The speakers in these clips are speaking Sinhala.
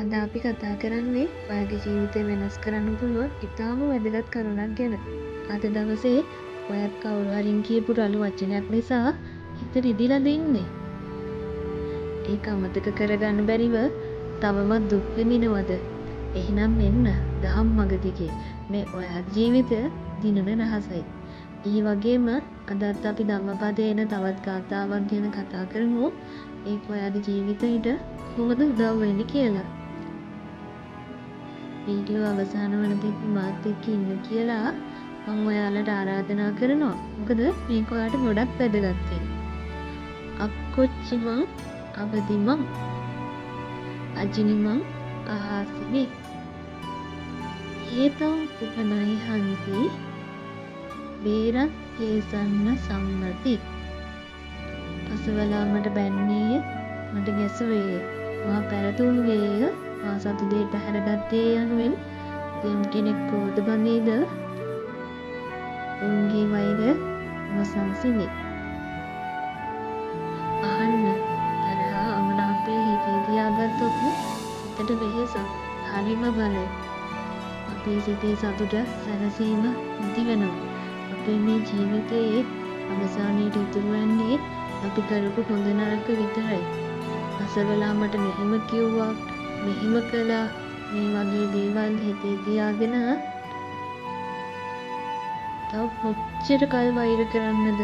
අද අපි කතා කරන්නේ ඔයාගේ ජීවිතය වෙනස් කරන්න පුළුවන් ඉතාම වැදගත් කරුණක් ගැන. අද දවසේ ඔයත් කවුරු හරි කියපු රළු වචනයක් නිසා හිත රිදිලාද ඉන්නේ? ඒක අමතක කරගන්න බැරිව තවමත් දුක් විඳිනවද? එහෙනම් මෙන්න දහම් මඟ දිගේ මේ ඔයාගේ ජීවිතය දිනන රහසයි. ඒ වගේම අදත් අපි ධම්මපදයේ එන තවත් ගාථාවක් ගැන කතා කරමු. ඒක ඔයාගේ ජීවිතයට කොහොමද උදව් වෙන්නේ කියලා. වීඩියෝ අවසාන වනතෙක් මාත් එක්ක ඉන්න කියලා මම ඔයාලට ආරාධනා කරනවා. මොකද මේක ඔයාලට ගොඩක් වැදගත් වෙනවා. අක්කොච්චිමං අවදිමං අජිනිමං අහාසිනේ හේතං උපනයි හන්ති වේරං හේසන්න සම්මති අසවලා මට බැන්නේය මට ගැසුවේය මා පැරතුම් වේය මා සතු දෙයට හැරගත්තේ යනුවෙන් යම් කෙනෙක් ක්‍රෝධ බඳීද උන්ගේ වෛර නොසන්සිනේ. අහන්න තරහා අමනාපේ හිතේ තියාගත්තොත් හිතට වෙහෙසක් හරිම බලයි. අපේ සිතේ සතුට සැනසීම නැති වෙනවා. අපේ මේ ජීවිතයේ අවසානයේට ඉතුරු වෙන්නේ අපි කරපු හොඳ නරක විතරයි. අසවලා මට මෙහෙම කිව්වා මෙහෙම කළා මේ වගේ දේවල් හිතේ තියාගෙන තව කොච්චර කල් වෛර කරන්නද?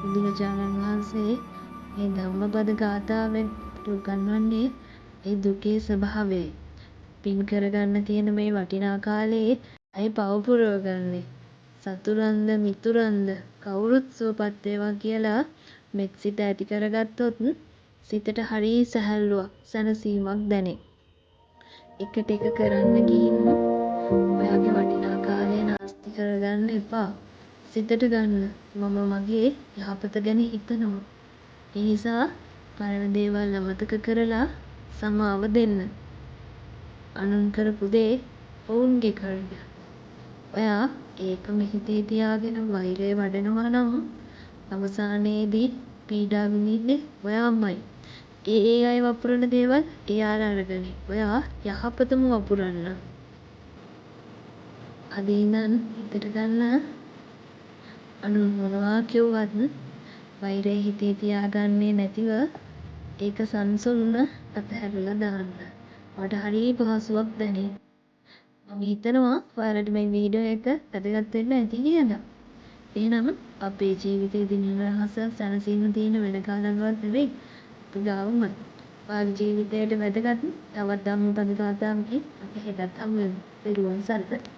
බුදුරජාණන් වහන්සේ මේ ධම්මපද ගාථාවෙන් උගන්වන්නේ ඒ දුකේ ස්වභාවය. පින් කරගන්න තියෙන මේ වටිනා කාලේ අය පව පුරවගන්නේ. සතුරන්ද මිතුරන්ද කවුරුත් සුවපත් වේවා කියලා මෙත් සිත ඇති කරගත්තොත් සිතට හරි සැහැල්ලුවක් සැනසීමක් දැනේ. එකට එක කරන්න ගිහින් ඔයාගේ වටිනා කාලය නාස්ති කරගන්න එපා. සිතට ගන්න මම මගේ යහපත ගැන හිතනවා. ඒ නිසා පරණ දේවල් අමතක කරලා සමාව දෙන්න. අනුන් කරපු දේ ඔවුන්ගේ කරන්න. ඔයා ඒකම හිතේ තියාගෙන වෛරය වඩනවා නම් අවසානයේදී පීඩා විඳින්නේ ඔයාමයි. ඒ අය වපුරන දේවල් එයාලා අරගෙන ඔයා යහපතම වපුරන්න. අද ඉඳන් හිතට ගන්න අනුන් මොනවා කිව්වත් වෛරය හිතේ තියාගන්නේ නැතිව ඒක සංසුන්ව අතහැරලා දාන්න. මට හරි පහසුවක් දැනේ. මම හිතනවා ඔයාලට මේ වීඩියෝ එක වැදගත් වෙන්න ඇති කියලා. එහෙනම් අපේ ජීවිතේ දිනන රහස සැනසීම තියෙන වෙන කාලවලවත් නෙවෙයි. අපි ගාවම ඔයාගේ ජීවිතයට වැදගත් තවත් ධම්මපද ගාථාවකින් අපි හෙටත් හමු වෙමු. පෙරවන් සරණයි.